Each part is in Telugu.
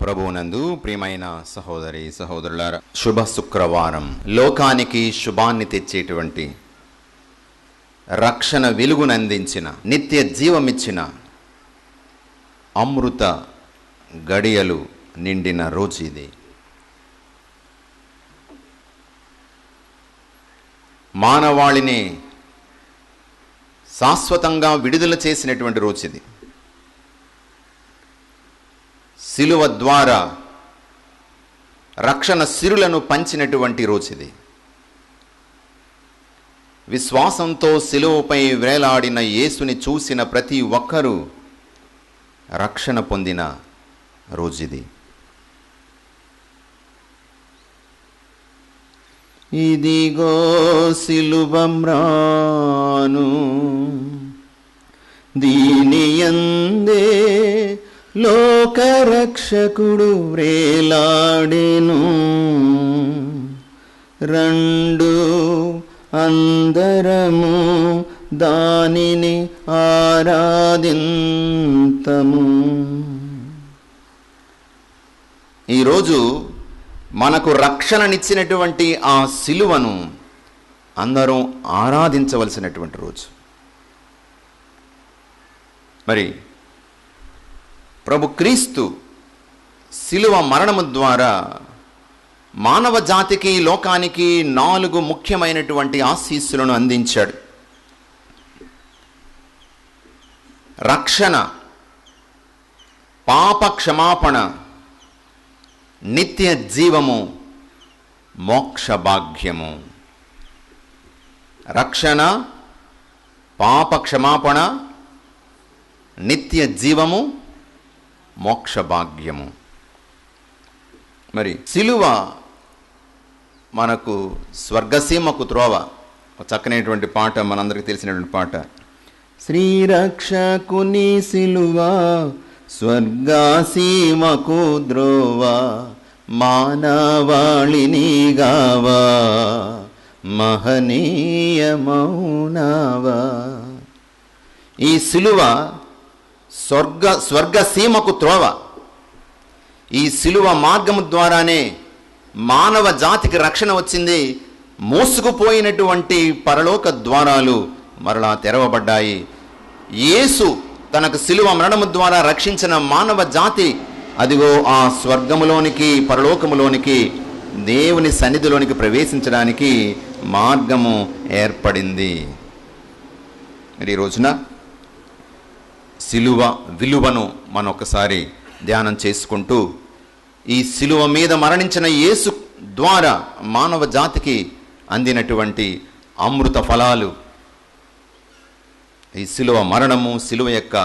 ప్రభువునందు ప్రియమైన సహోదరి సహోదరులారా, శుభ శుక్రవారం. లోకానికి శుభాన్ని తెచ్చేటువంటి, రక్షణ వెలుగునందించిన, నిత్య జీవమిచ్చిన అమృత గడియలు నిండిన రోజు ఇది. మానవాళిని శాశ్వతంగా విడుదల చేసినటువంటి రోజు ఇది. శిలువ ద్వారా రక్షణ సిరులను పంచినటువంటి రోజు ఇది. విశ్వాసంతో శిలువపై వేలాడిన యేసుని చూసిన ప్రతి ఒక్కరూ రక్షణ పొందిన రోజు ఇది. ఇదిగో శిలువ మ్రాను, దీనియందే లోకరక్షకుడు వ్రేలాడెను. రెండు అందరము దానిని ఆరాధింతము. ఈరోజు మనకు రక్షణనిచ్చినటువంటి ఆ శిలువను అందరం ఆరాధించవలసినటువంటి రోజు. మరి ప్రభు క్రీస్తు శిలువ మరణము ద్వారా మానవ జాతికి, లోకానికి 4 ముఖ్యమైనటువంటి ఆశీస్సులను అందించాడు. రక్షణ, పాప క్షమాపణ, నిత్య జీవము, మోక్ష భాగ్యము. రక్షణ, పాప క్షమాపణ, నిత్య జీవము, మోక్ష భాగ్యము. మరి శిలువ మనకు స్వర్గసీమకు త్రోవ. చక్కనైనటువంటి పాట, మనందరికీ తెలిసినటువంటి పాట. శ్రీరక్షకుని శిలువ స్వర్గసీమకు ద్రోవ, మానవాళిని గావా మహనీయమౌనవా. ఈ శిలువ స్వర్గసీమకు త్రోవ. ఈ శిలువ మార్గము ద్వారానే మానవ జాతికి రక్షణ వచ్చింది. మూసుకుపోయినటువంటి పరలోక ద్వారాలు మరలా తెరవబడ్డాయి. యేసు తనకు శిలువ మరణము ద్వారా రక్షించిన మానవ జాతి అదిగో ఆ స్వర్గములోనికి, పరలోకములోనికి, దేవుని సన్నిధిలోనికి ప్రవేశించడానికి మార్గము ఏర్పడింది. మరి ఈ రోజున శిలువ విలువను మనం ఒకసారి ధ్యానం చేసుకుంటూ, ఈ శిలువ మీద మరణించిన యేసు ద్వారా మానవ జాతికి అందినటువంటి అమృత ఫలాలు, ఈ శిలువ మరణము, శిలువ యొక్క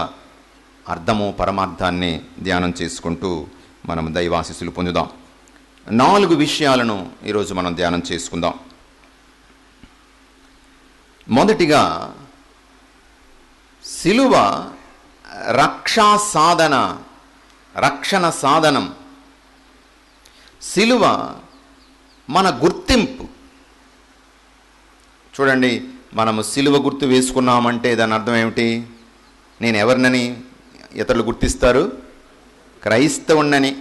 అర్థము, పరమార్థాన్ని ధ్యానం చేసుకుంటూ మనం దైవాశీస్సులు పొందుదాం. 4 విషయాలను ఈరోజు మనం ధ్యానం చేసుకుందాం. మొదటిగా, శిలువ రక్షణ సాధనం. శిలువ మన గుర్తింపు. చూడండి, మనము శిలువ గుర్తు వేసుకున్నామంటే దాని అర్థం ఏమిటి? నేను ఎవరినని ఇతరులు గుర్తిస్తారు? క్రైస్తవుణ్ణని.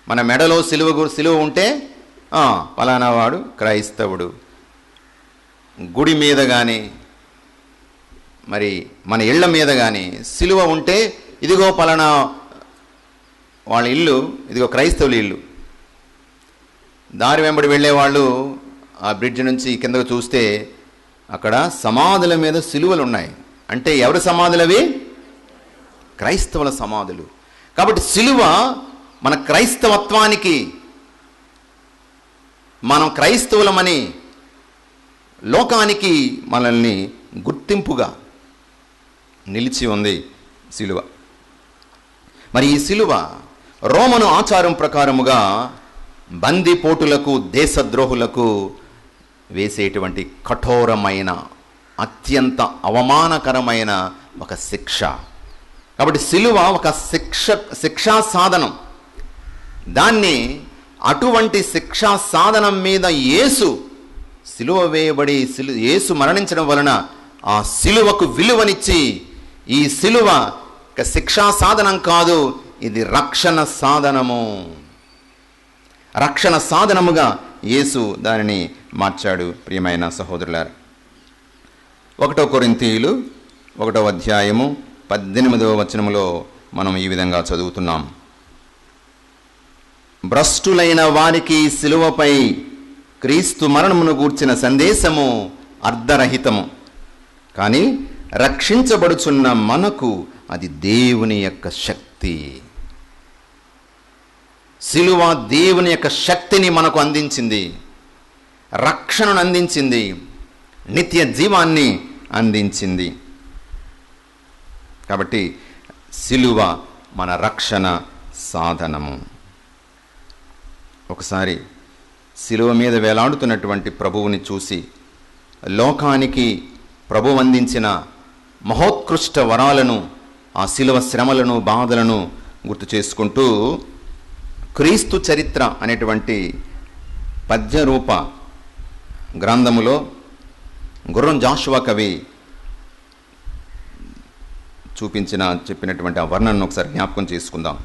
మన మెడలో శిలువ ఉంటే పలానా వాడు క్రైస్తవుడు. గుడి మీద కానీ, మరి మన ఇళ్ల మీద కానీ శిలువ ఉంటే ఇదిగో పలానా వాళ్ళ ఇల్లు, ఇదిగో క్రైస్తవుల ఇల్లు. దారి వెంబడి వెళ్ళేవాళ్ళు ఆ బ్రిడ్జ్ నుంచి కిందకు చూస్తే అక్కడ సమాధుల మీద శిలువలు ఉన్నాయి. అంటే ఎవరి సమాధులు అవి? క్రైస్తవుల సమాధులు. కాబట్టి శిలువ మన క్రైస్తవత్వానికి, మనం క్రైస్తవులమని లోకానికి మనల్ని గుర్తింపుగా నిలిచి ఉంది శిలువ. మరి ఈ శిలువ రోమను ఆచారం ప్రకారముగా బందిపోటులకు, దేశద్రోహులకు వేసేటువంటి కఠోరమైన, అత్యంత అవమానకరమైన ఒక శిక్ష. కాబట్టి శిలువ ఒక శిక్షా సాధనం. దాన్ని, అటువంటి శిక్షా సాధనం మీద యేసు శిలువ వేయబడి యేసు మరణించడం వలన ఆ శిలువకు విలువనిచ్చి, ఈ శిలువ శిక్షా సాధనం కాదు, ఇది రక్షణ సాధనము. రక్షణ సాధనముగా యేసు దానిని మార్చాడు. ప్రియమైన సహోదరులారా, 1 కొరింథీయులు 1వ అధ్యాయము 18వ వచనములో మనం ఈ విధంగా చదువుతున్నాం. భ్రష్టులైన వారికి సిలువపై క్రీస్తు మరణమును గూర్చిన సందేశము అర్ధరహితము, కానీ రక్షించబడుచున్న మనకు అది దేవుని యొక్క శక్తి. సిలువ దేవుని యొక్క శక్తిని మనకు అందించింది, రక్షణను అందించింది, నిత్య జీవాన్ని అందించింది. కాబట్టి సిలువ మన రక్షణ సాధనము. ఒకసారి సిలువ మీద వేలాడుతున్నటువంటి ప్రభువుని చూసి లోకానికి ప్రభువు అందించిన మహోత్కృష్ట వరాలను, ఆ సిలువ శ్రమలను, బాధలను గుర్తు చేసుకుంటూ క్రీస్తు చరిత్ర అనేటువంటి పద్యరూప గ్రంథములో గుర్రం జాషువా కవి చెప్పినటువంటి ఆ వర్ణనను ఒకసారి జ్ఞాపకం చేసుకుందాం.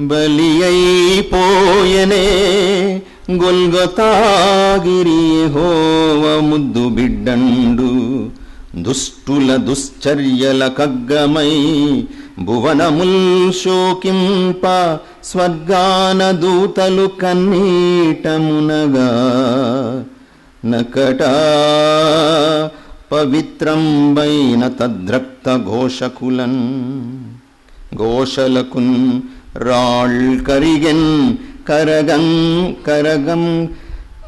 బలి అయిపోయనే గొల్గొతాగిరి యెహోవ ముద్దు బిడ్డండు, దుష్టుల దుశ్చర్యల కగ్గమై భువనముల్ శోకింప స్వర్గాన దూతలు కన్నీటమునగా నకట పవిత్రంబైన తద్రక్త ఘోషలకున్ రాళ్ కరిగెన్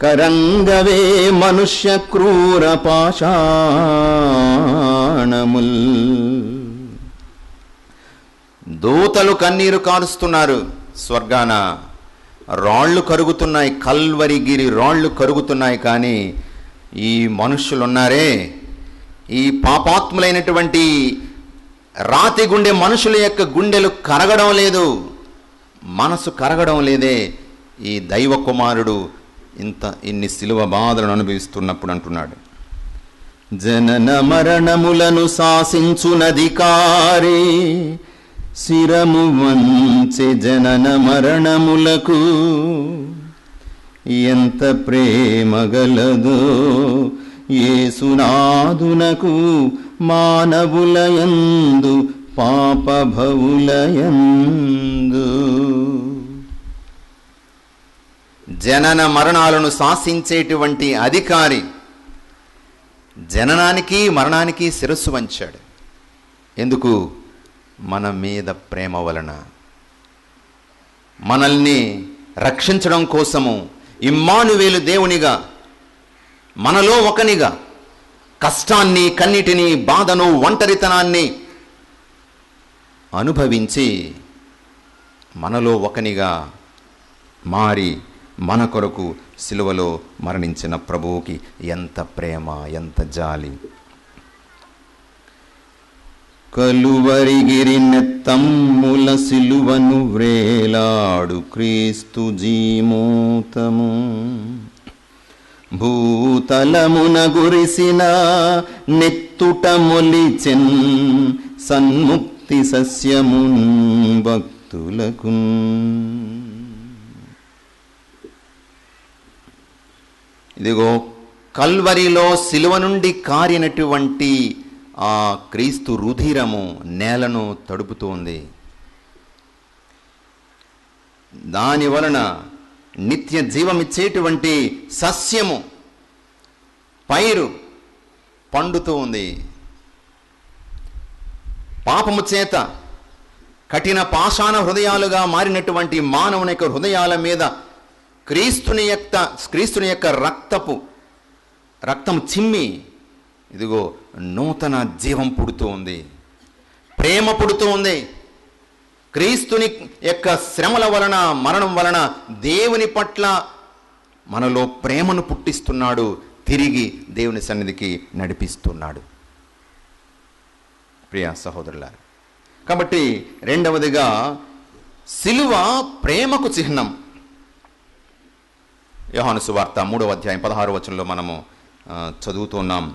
కరంగవే మనుష్య క్రూర పాషాణముల్. దూతలు కన్నీరు కారుస్తున్నారు, స్వర్గాన రాళ్ళు కరుగుతున్నాయి, కల్వరిగిరి రాళ్ళు కరుగుతున్నాయి. కానీ ఈ మనుషులున్నారే, ఈ పాపాత్ములైనటువంటి రాతి గుండె మనుషుల యొక్క గుండెలు కరగడం లేదు, మనసు కరగడం లేదే. ఈ దైవ కుమారుడు ఇన్ని సిలువ బాధలను అనుభవిస్తున్నప్పుడు అంటున్నాడు, జనన మరణములను శాసించునధికారి శిరము వంచె జనన మరణములకు ఎంత ప్రేమగలదో యేసునాదునకు మానవులయందు పాపభవులయందు. జనన మరణాలను శాసించేటువంటి అధికారి జననానికి మరణానికి శిరస్సు వంచాడు. ఎందుకు? మన మీద ప్రేమ వలన, మనల్ని రక్షించడం కోసము ఇమ్మానువేలు దేవునిగా, మనలో ఒకనిగా కష్టాన్ని, కన్నిటిని, బాధను, ఒంటరితనాన్ని అనుభవించి మనలో ఒకనిగా మారి మన కొరకు సిలువలో మరణించిన ప్రభువుకి ఎంత ప్రేమ, ఎంత జాలి. కలువరిగిరి నెత్తమ్ముల సిలువను వ్రేలాడు క్రీస్తు జీమూతము, భూతలమున గురిసిన నెత్తుట మొలిచెన్ సన్ముక్తి సస్యమున్ భక్తులకు. ఇదిగో కల్వరిలో సిలువ నుండి కారినటువంటి ఆ క్రీస్తు రుధిరము నేలను తడుపుతోంది. దాని వలన నిత్య జీవమిచ్చేటువంటి సస్యము, పైరు పండుతూ ఉంది. పాపము చేత కఠిన పాషాణ హృదయాలుగా మారినటువంటి మానవుని యొక్క హృదయాల మీద క్రీస్తుని యొక్క రక్తం చిమ్మి ఇదిగో నూతన జీవం పుడుతూ ఉంది, ప్రేమ పుడుతూ ఉంది. క్రీస్తుని యొక్క శ్రమల వలన, మరణం వలన దేవుని పట్ల మనలో ప్రేమను పుట్టిస్తున్నాడు, తిరిగి దేవుని సన్నిధికి నడిపిస్తున్నాడు. ప్రియ సహోదరులారా, కాబట్టి రెండవదిగా సిలువ ప్రేమకు చిహ్నం. యోహాను సువార్త 3వ అధ్యాయం 16వ వచనంలో మనము చదువుతున్నాం,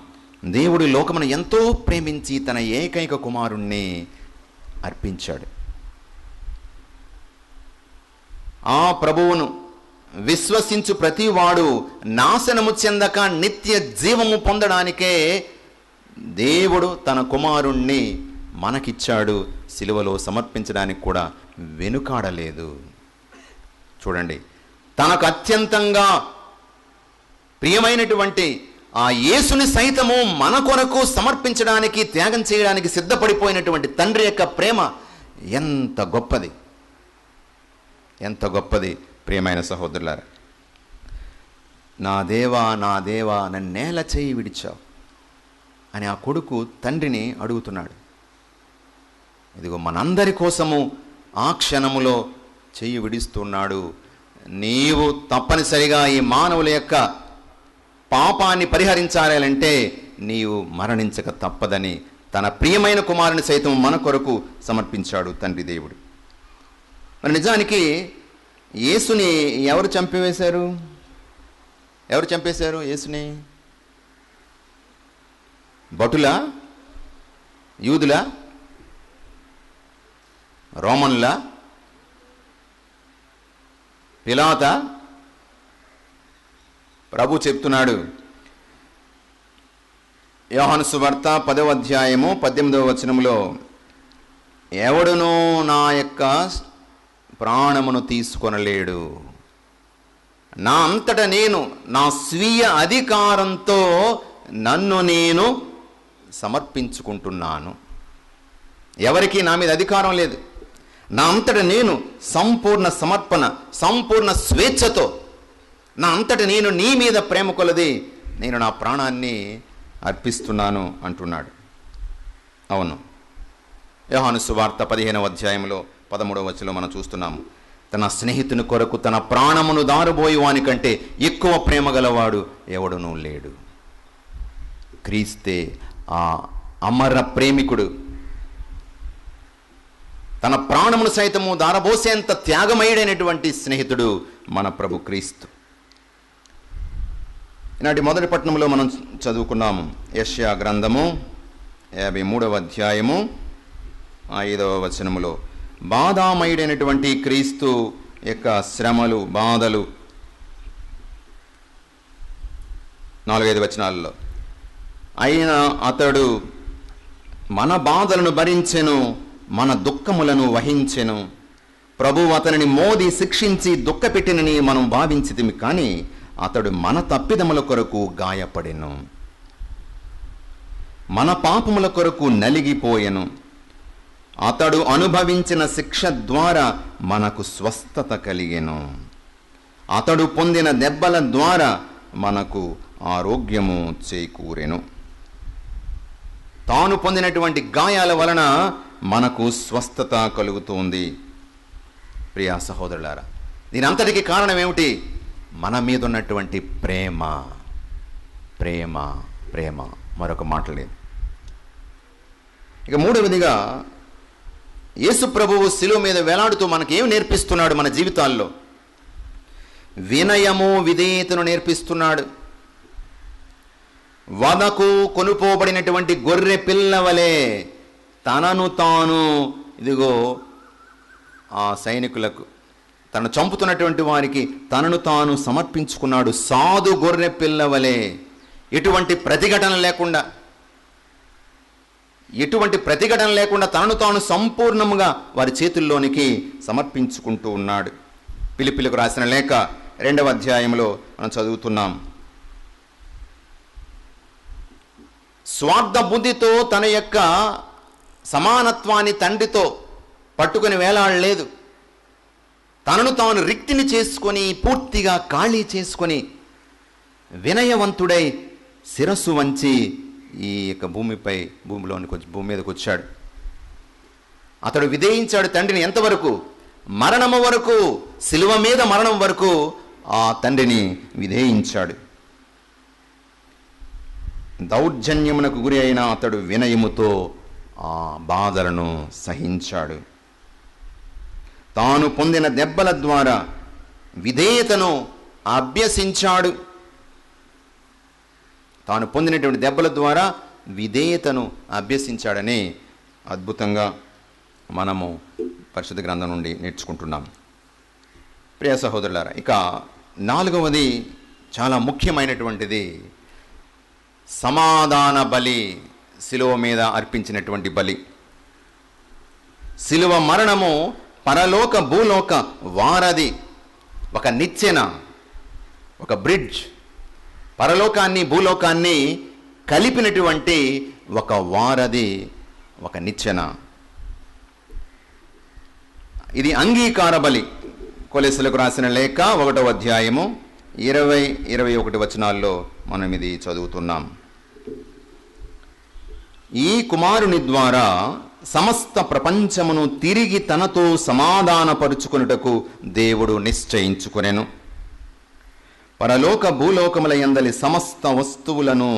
దేవుడు లోకమును ఎంతో ప్రేమించి తన ఏకైక కుమారుణ్ణి అర్పించాడు. ఆ ప్రభువును విశ్వసించు ప్రతివాడు నాశనము చెందక నిత్య జీవము పొందడానికే దేవుడు తన కుమారుణ్ణి మనకిచ్చాడు. సిలువలో సమర్పించడానికి కూడా వెనుకాడలేదు. చూడండి, తనకు అత్యంతంగా ప్రియమైనటువంటి ఆ యేసుని సైతము మన కొరకు సమర్పించడానికి, త్యాగం చేయడానికి సిద్ధపడిపోయినటువంటి తండ్రి యొక్క ప్రేమ ఎంత గొప్పది, ఎంత గొప్పది ప్రియమైన సహోదరులారా. నా దేవా నా దేవా నన్నేల చేయి విడిచావు అని ఆ కొడుకు తండ్రిని అడుగుతున్నాడు. ఇదిగో మనందరి కోసము ఆ క్షణములో చెయ్యి విడిస్తున్నాడు. నీవు తప్పనిసరిగా ఈ మానవుల యొక్క పాపాన్ని పరిహరించాలంటే నీవు మరణించక తప్పదని తన ప్రియమైన కుమారుని సైతం మన కొరకు సమర్పించాడు తండ్రి దేవుడు. మరి నిజానికి యేసుని ఎవరు చంపివేశారు? ఎవరు చంపేశారు యేసుని? భటులా? యూదులా? రోమన్లా? పిలాతా? ప్రభు చెప్తున్నాడు, యోహాను సువార్త 10వ అధ్యాయము 18వ వచనములో, ఎవడునూ నా యొక్క ప్రాణమును తీసుకొనలేడు, నా అంతట నేను నా స్వీయ అధికారంతో నన్ను నేను సమర్పించుకుంటున్నాను. ఎవరికి నా మీద అధికారం లేదు. నా అంతట నేను సంపూర్ణ సమర్పణ, సంపూర్ణ స్వేచ్ఛతో, నా అంతట నేను నీ మీద ప్రేమ కొలది నేను నా ప్రాణాన్ని అర్పిస్తున్నాను అంటున్నాడు. అవును, యోహాను సువార్త 15వ అధ్యాయంలో 13వ వచనంలో మనం చూస్తున్నాము, తన స్నేహితుని కొరకు తన ప్రాణమును దారబోయి వానికంటే ఎక్కువ ప్రేమ గలవాడు ఎవడునూ లేడు. క్రీస్తే ఆ అమర ప్రేమికుడు, తన ప్రాణమును సైతము దారబోసేంత త్యాగమయుడైనటువంటి స్నేహితుడు మన ప్రభు క్రీస్తు. ఈనాటి మొదటి పట్టణంలో మనం చదువుకున్నాము యెషయా గ్రంథము 53వ అధ్యాయము 5వ వచనములో బాధామయుడైనటువంటి క్రీస్తు యొక్క శ్రమలు, బాధలు 4-5 వచనాలలో, అయినా అతడు మన బాధలను భరించెను, మన దుఃఖములను వహించెను. ప్రభువు అతనిని మోది శిక్షించి దుఃఖపెట్టినని మనం భావించితిమి, కానీ అతడు మన తప్పిదముల కొరకు గాయపడెను, మన పాపముల కొరకు నలిగిపోయెను. అతడు అనుభవించిన శిక్ష ద్వారా మనకు స్వస్థత కలిగెను. అతడు పొందిన దెబ్బల ద్వారా మనకు ఆరోగ్యము చేకూరెను. తాను పొందినటువంటి గాయాల వలన మనకు స్వస్థత కలుగుతుంది. ప్రియా సహోదరులారా, దీని అంతటికి కారణం ఏమిటి? మన మీద ఉన్నటువంటి ప్రేమ, ప్రేమ, ప్రేమ, మరొక మాట లేదు. ఇక మూడవదిగా, యేసు ప్రభువు శిలువ మీద వేలాడుతూ మనకేం నేర్పిస్తున్నాడు? మన జీవితాల్లో వినయము, విధేయతను నేర్పిస్తున్నాడు. వదకు కొనుపోబడినటువంటి గొర్రె పిల్లవలే తనను తాను, ఇదిగో ఆ సైనికులకు, తను చంపుతున్నటువంటి వారికి తనను తాను సమర్పించుకున్నాడు. సాధు గొర్రె పిల్లవలే, ఎటువంటి ప్రతిఘటన లేకుండా, తనను తాను సంపూర్ణముగా వారి చేతుల్లోనికి సమర్పించుకుంటూ ఉన్నాడు. ఫిలిప్పీలకు రాసిన లేఖ 2వ అధ్యాయంలో మనం చదువుతున్నాం, స్వార్థ బుద్ధితో తన యొక్క సమానత్వాన్ని తండ్రితో పట్టుకొని వేలాడలేదు. తనను తాను రిక్తిని చేసుకొని, పూర్తిగా ఖాళీ చేసుకొని, వినయవంతుడై శిరస్సు వంచి ఈ యొక్క భూమి మీదకి వచ్చాడు. అతడు విధేయించాడు తండ్రిని. ఎంతవరకు? మరణము వరకు, శిలువ మీద మరణం వరకు ఆ తండ్రిని విధేయించాడు. దౌర్జన్యమునకు గురి అయిన అతడు వినయముతో ఆ బాధలను సహించాడు. తాను పొందిన దెబ్బల ద్వారా విధేయతను అభ్యసించాడు. తాను పొందినటువంటి దెబ్బల ద్వారా విధేయతను అభ్యసించాడని అద్భుతంగా మనము పరిశుద్ధ గ్రంథం నుండి నేర్చుకుంటున్నాం. ప్రియ సహోదరులారా, ఇక 4వది చాలా ముఖ్యమైనటువంటిది సమాధాన బలి. శిలువ మీద అర్పించినటువంటి బలి. శిలువ మరణము పరలోక భూలోక వారధి, ఒక నిచ్చెన, ఒక బ్రిడ్జ్, పరలోకాన్ని భూలోకాన్ని కలిపినటువంటి ఒక వారధి, ఒక నిచ్చెన. ఇది అంగీకార బలి. కొలెస్సలకు రాసిన లేఖ 1వ అధ్యాయము 20-21 వచనాల్లో మనం ఇది చదువుతున్నాం. ఈ కుమారుని ద్వారా సమస్త ప్రపంచమును తిరిగి తనతో సమాధానపరుచుకొనుటకు దేవుడు నిశ్చయించుకొనెను. పరలోక భూలోకముల యందలి సమస్త వస్తువులను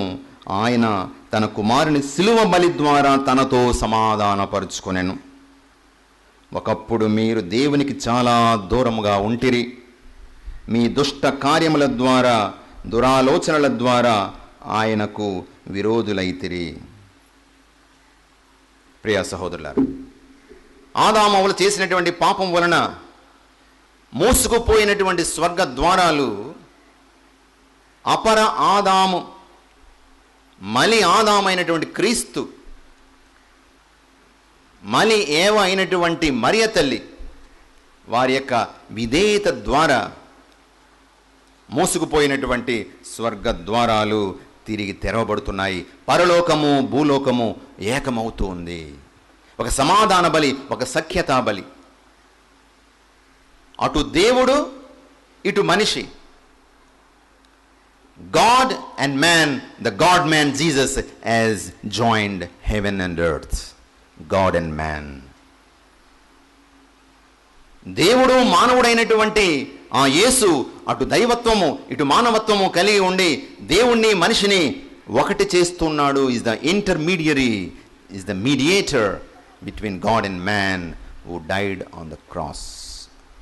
ఆయన తన కుమారుని శిలువ బలి ద్వారా తనతో సమాధానపరుచుకొనెను. ఒకప్పుడు మీరు దేవునికి చాలా దూరముగా ఉంటిరి. మీ దుష్ట కార్యముల ద్వారా, దురాలోచనల ద్వారా ఆయనకు విరోధులైతిరి. ప్రియ సహోదరులారా, ఆదాము హవ్వలు చేసినటువంటి పాపం వలన మూసుకుపోయినటువంటి స్వర్గ ద్వారాలు అపర ఆదాము, మలి ఆదామైనటువంటి క్రీస్తు, మలి ఏవ అయినటువంటి మరియ తల్లి వారి యొక్క విధేయత ద్వారా మోసుకుపోయినటువంటి స్వర్గ ద్వారాలు తిరిగి తెరవబడుతున్నాయి. పరలోకము భూలోకము ఏకమవుతూ ఉంది. ఒక సమాధాన బలి, ఒక సఖ్యతా బలి. అటు దేవుడు, ఇటు మనిషి. God and man, the God man Jesus has joined heaven and earth. God and man. దేవుడు మానవుడైనటువంటి ఆ యేసు అటు దైవత్వము ఇటు మానవత్వము కలిగి ఉండి దేవుణ్ణి మనిషిని ఒకటి చేస్తున్నాడు. is the intermediary, is the mediator between God and man who died on the cross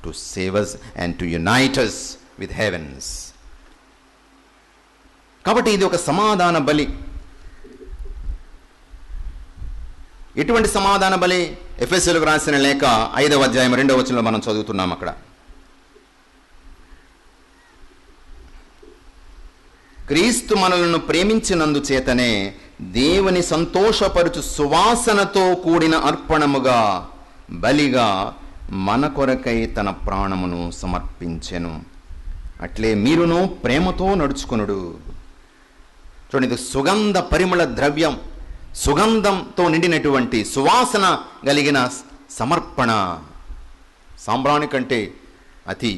to save us and to unite us with heavens. కాబట్టి ఇది ఒక సమాధాన బలి. ఎటువంటి సమాధాన బలి? ఎఫెసీయులకు రాసిన లేఖ 5వ అధ్యాయం 2వ వచనంలో మనం చదువుతున్నాం. అక్కడ క్రీస్తు మనలను ప్రేమించినందు చేతనే దేవుని సంతోషపరుచు సువాసనతో కూడిన అర్పణముగా బలిగా మన కొరకై తన ప్రాణమును సమర్పించెను. అట్లే మీరును ప్రేమతో నడుచుకొనుడు. చూడండి, ఇది సుగంధ పరిమళ ద్రవ్యం, సుగంధంతో నిండినటువంటి సువాసన కలిగిన సమర్పణ. సాంబ్రాణి కంటే అతి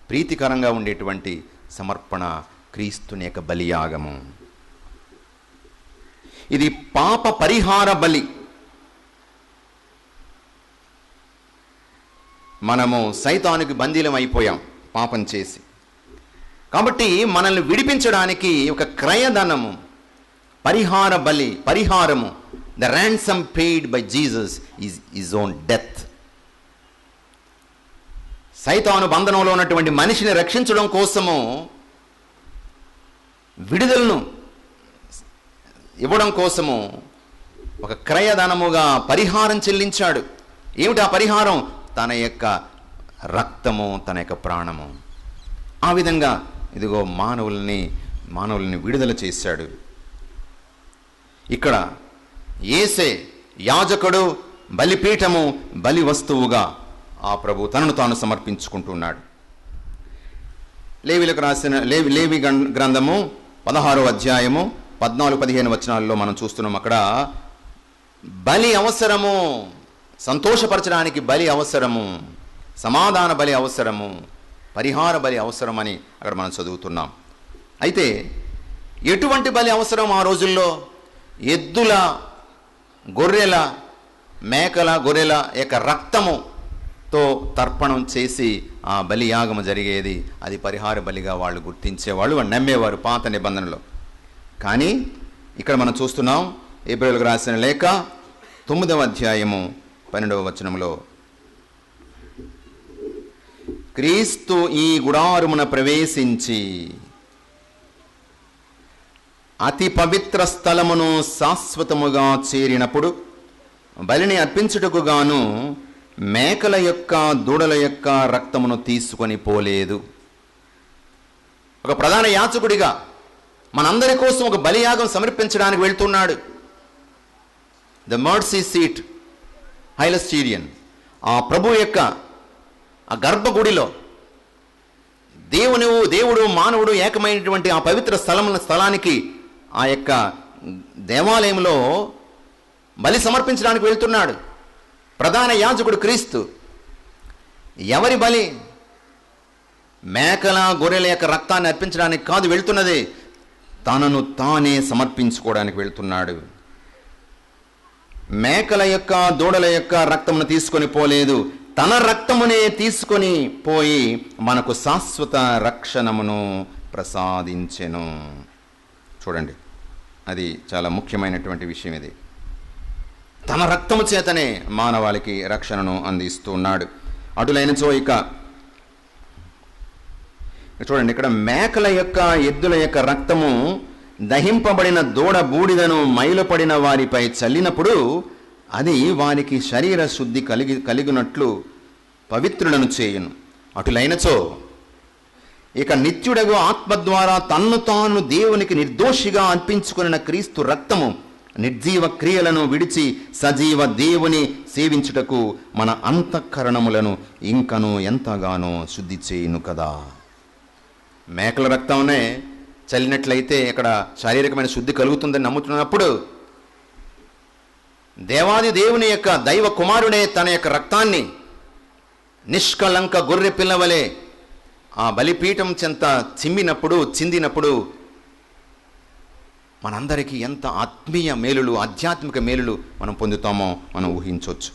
ప్రీతికరంగా ఉండేటువంటి సమర్పణ క్రీస్తుని యొక్క బలియాగము. ఇది పాప పరిహార బలి. మనము సైతానికి బందీలం అయిపోయాం పాపం చేసి. కాబట్టి మనల్ని విడిపించడానికి ఒక క్రయధనము, పరిహార బలి, పరిహారము. The ransom paid by Jesus is his own death. సైతాను బంధనంలో ఉన్నటువంటి మనిషిని రక్షించడం కోసము, విడుదలను ఇవ్వడం కోసము ఒక క్రయధనముగా పరిహారం చెల్లించాడు. ఏమిటి ఆ పరిహారం? తన యొక్క రక్తము, తన యొక్క ప్రాణము. ఆ విధంగా ఇదిగో మానవుల్ని విడుదల చేశాడు. ఇక్కడ యేసే యాజకుడు, బలిపీఠము, బలి వస్తువుగా ఆ ప్రభు తనను తాను సమర్పించుకుంటున్నాడు. లేవీలకు రాసిన లేవి గ్రంథము 16వ అధ్యాయము 14-15 వచనాల్లో మనం చూస్తున్నాం. అక్కడ బలి అవసరము, సంతోషపరచడానికి బలి అవసరము, సమాధాన బలి అవసరము, పరిహార బలి అవసరమని అక్కడ మనం చదువుతున్నాం. అయితే ఎటువంటి బలి అవసరం ఆ రోజుల్లో? ఎద్దుల, గొర్రెల, మేకల, గొర్రెల యొక్క రక్తముతో తర్పణం చేసి ఆ బలియాగము జరిగేది. అది పరిహార బలిగా వాళ్ళు గుర్తించేవాళ్ళు, నమ్మేవారు పాత నిబంధనలో. కానీ ఇక్కడ మనం చూస్తున్నాం హెబ్రీయులకు రాసిన లేఖ 9వ అధ్యాయము 12వ వచనంలో, క్రీస్తు ఈ గుడారమున ప్రవేశించి అతి పవిత్ర స్థలమును శాశ్వతముగా చేరినప్పుడు బలిని అర్పించుటకు గాను మేకల యొక్క దూడల యొక్క రక్తమును తీసుకొని పోలేదు. ఒక ప్రధాన యాజకుడిగా మనందరి కోసం ఒక బలియాగం సమర్పించడానికి వెళ్తున్నాడు. ద మర్సీ సీట్ హైలస్టీరియన్, ఆ ప్రభు యొక్క ఆ గర్భగుడిలో దేవుడు మానవుడు ఏకమైనటువంటి ఆ పవిత్ర స్థలానికి ఆ యొక్క దేవాలయంలో బలి సమర్పించడానికి వెళ్తున్నాడు. ప్రధాన యాజకుడు క్రీస్తు. ఎవరి బలి? మేకల గొర్రెల యొక్క రక్తాన్ని అర్పించడానికి కాదు వెళ్తున్నది, తనను తానే సమర్పించుకోవడానికి వెళ్తున్నాడు. మేకల యొక్క దూడల యొక్క రక్తమును తీసుకొని పోలేదు, తన రక్తమునే తీసుకొని పోయి మనకు శాశ్వత రక్షణమును ప్రసాదించెను. చూడండి, అది చాలా ముఖ్యమైనటువంటి విషయం. ఇది తన రక్తము చేతనే మానవాళికి రక్షణను అందిస్తున్నాడు. అటులైనచో ఇక చూడండి, ఇక్కడ మేకల యొక్క ఎద్దుల యొక్క రక్తము దహింపబడిన దూడ బూడిదను మైలుపడిన వారిపై చల్లినప్పుడు అది వారికి శరీర శుద్ధి కలిగినట్లు పవిత్రులను చేయును. అటులైనచో ఇక నిత్యుడగు ఆత్మ ద్వారా తన్ను తాను దేవునికి నిర్దోషిగా అర్పించుకున్న క్రీస్తు రక్తము నిర్జీవ క్రియలను విడిచి సజీవ దేవుని సేవించుటకు మన అంతఃకరణములను ఇంకను ఎంతగానో శుద్ధి చేయును కదా. మేకల రక్తంనే చల్లినట్లయితే ఇక్కడ శారీరకమైన శుద్ధి కలుగుతుందని నమ్ముతున్నప్పుడు దేవాది దేవుని యొక్క దైవ కుమారుడే తన యొక్క రక్తాన్ని నిష్కలంక గొర్రె పిల్లవలే ఆ బలిపీఠం చెంత చిందినప్పుడు మనందరికీ ఎంత ఆత్మీయ మేలులు, ఆధ్యాత్మిక మేలులు మనం పొందుతామో మనం ఊహించవచ్చు.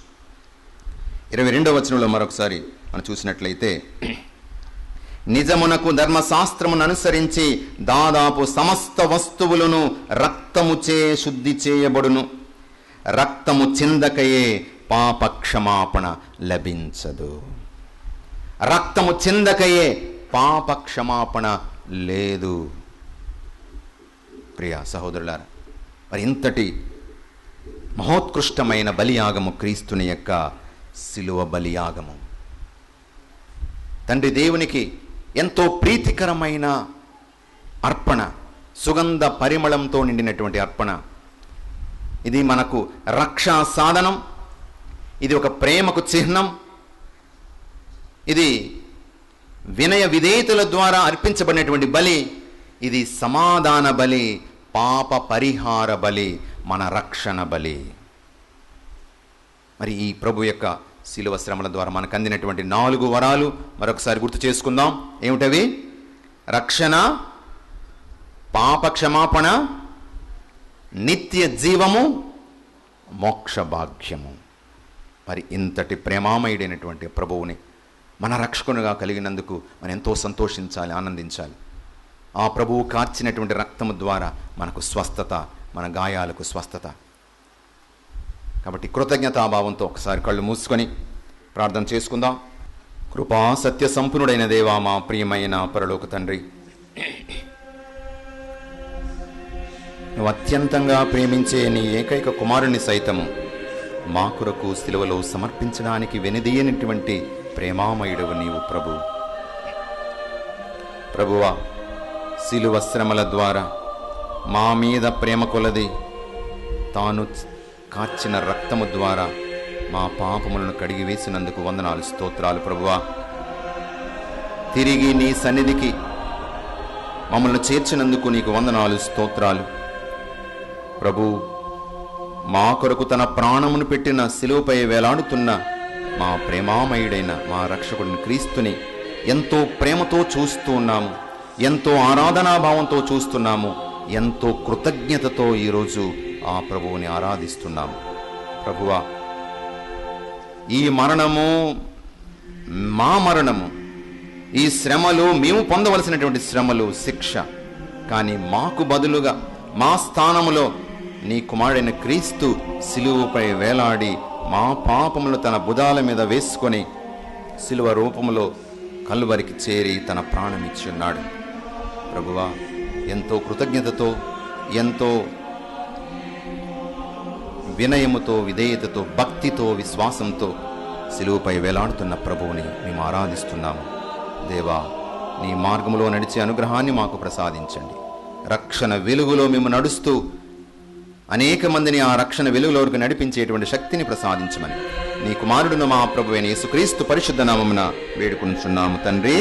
22వ వచనంలో మరొకసారి మనం చూసినట్లయితే, నిజమునకు ధర్మశాస్త్రమును అనుసరించి దాదాపు సమస్త వస్తువులను రక్తముచే శుద్ధి చేయబడును, రక్తము చిందకయే పాపక్షమాపణ లభించదు. రక్తము చిందకయే పాపక్షమాపణ లేదు. ప్రియ సహోదరులారా, మరి ఇంతటి మహోత్కృష్టమైన బలియాగము క్రీస్తుని యొక్క శిలువ బలియాగము. తండ్రి దేవునికి ఎంతో ప్రీతికరమైన అర్పణ, సుగంధ పరిమళంతో నిండినటువంటి అర్పణ. ఇది మనకు రక్షా సాధనం, ఇది ఒక ప్రేమకు చిహ్నం, ఇది వినయ విధేయతల ద్వారా అర్పించబడినటువంటి బలి, ఇది సమాధాన బలి, పాప పరిహార బలి, మన రక్షణ బలి. మరి ఈ ప్రభు యొక్క శిలువ శ్రమల ద్వారా మనకు అందినటువంటి 4 వరాలు మరొకసారి గుర్తు చేసుకుందాం. ఏమిటవి? రక్షణ, పాప క్షమాపణ, నిత్య జీవము, మోక్ష భాగ్యము. మరి ఇంతటి ప్రేమామయుడైనటువంటి ప్రభువుని మన రక్షకునిగా కలిగినందుకు మనం ఎంతో సంతోషించాలి, ఆనందించాలి. ఆ ప్రభువు కార్చినటువంటి రక్తము ద్వారా మనకు స్వస్థత, మన గాయాలకు స్వస్థత. కాబట్టి కృతజ్ఞతాభావంతో ఒకసారి కళ్ళు మూసుకొని ప్రార్థన చేసుకుందాం. కృపా సత్య సంపన్నుడైన దేవా, మా ప్రియమైన పరలోక తండ్రి, నువ్వు అత్యంతంగా ప్రేమించే నీ ఏకైక కుమారుని సైతము మా కొరకు సిలువలో సమర్పించడానికి వెనుదీయనటువంటి ప్రేమామయుడవు నీవు ప్రభువా, సిలువ శ్రమల ద్వారా మా మీద ప్రేమ కొలది తాను కార్చిన రక్తము ద్వారా మా పాపములను కడిగి వేసినందుకు వందనాలు, స్తోత్రాలు ప్రభువా. తిరిగి నీ సన్నిధికి మమ్మల్ని చేర్చినందుకు నీకు వందనాలు, స్తోత్రాలు ప్రభు. మా కొరకు తన ప్రాణమును పెట్టిన శిలువపై వేలాడుతున్న మా ప్రేమామయుడైన మా రక్షకుడిని క్రీస్తుని ఎంతో ప్రేమతో చూస్తూ ఉన్నాము, ఎంతో ఆరాధనాభావంతో చూస్తున్నాము, ఎంతో కృతజ్ఞతతో ఈరోజు ఆ ప్రభువుని ఆరాధిస్తున్నాము. ప్రభువా, ఈ మరణము మా మరణము, ఈ శ్రమలు మేము పొందవలసినటువంటి శ్రమలు, శిక్ష, కానీ మాకు బదులుగా మా స్థానములో నీ కుమారుడైన క్రీస్తు సిలువపై వేలాడి మా పాపములు తన భుజాల మీద వేసుకొని సిలువ రూపములో కల్వరికి చేరి తన ప్రాణమిచ్చి ఉన్నాడు. ప్రభువా, ఎంతో కృతజ్ఞతతో, ఎంతో వినయముతో, విధేయతతో, భక్తితో, విశ్వాసంతో సిలువపై వేలాడుతున్న ప్రభువుని మేము ఆరాధిస్తున్నాము. దేవా, నీ మార్గములో నడిచే అనుగ్రహాన్ని మాకు ప్రసాదించండి. రక్షణ వెలుగులో మేము నడుస్తూ అనేక మందిని ఆ రక్షణ వెలుగులోకి నడిపించేటువంటి శక్తిని ప్రసాదించమని నీ కుమారుడును మా ప్రభువైన యేసుక్రీస్తు పరిశుద్ధ నామమున వేడుకొనుచున్నాము తండ్రి.